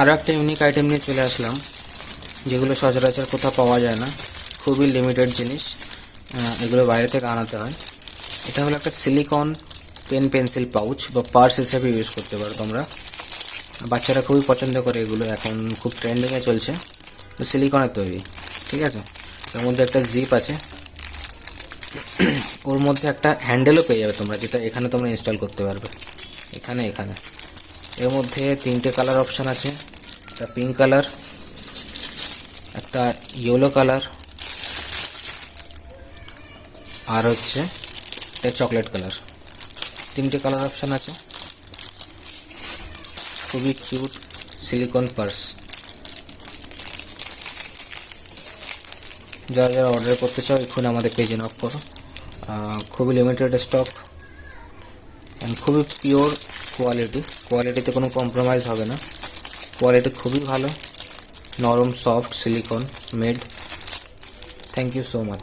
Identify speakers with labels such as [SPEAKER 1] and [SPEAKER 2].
[SPEAKER 1] আরও একটা unique item নিয়ে চলে আসলাম, যেগুলো সচরাচর কোথাও পাওয়া যায় না, খুবই লিমিটেড জিনিস। এগুলো বাইরে থেকে আনাতে হয়। এটা হলো একটা সিলিকন পেন পেন্সিল পাউচ বা পার্স হিসেবে ইউজ করতে পারো তোমরা। বাচ্চারা খুবই পছন্দ করে এগুলো, এখন খুব ট্রেন্ডিংয়ে চলছে। তো সিলিকনের তৈরি, ঠিক আছে। এর মধ্যে একটা জিপ আছে, ওর মধ্যে একটা হ্যান্ডেলও পেয়ে যাবে তোমরা, যেটা এখানে তোমরা ইনস্টল করতে পারবে, এখানে। এর মধ্যে 3টে কালার অপশান আছে, একটা পিঙ্ক কালার, একটা ইয়েলো কালার, আর হচ্ছে এটা চকলেট কালার। 3টে কালার অপশান আছে। খুবই কিউট সিলিকন পার্স। যারা যারা অর্ডার করতে চাও এক্ষুনি আমাদের পেজে নক করো। খুবই লিমিটেড স্টক অ্যান্ড খুবই পিওর কোয়ালিটিতে কোনো কম্প্রোমাইজ হবে না। কোয়ালিটি খুবই ভালো, নরম soft silicone made. Thank you so much.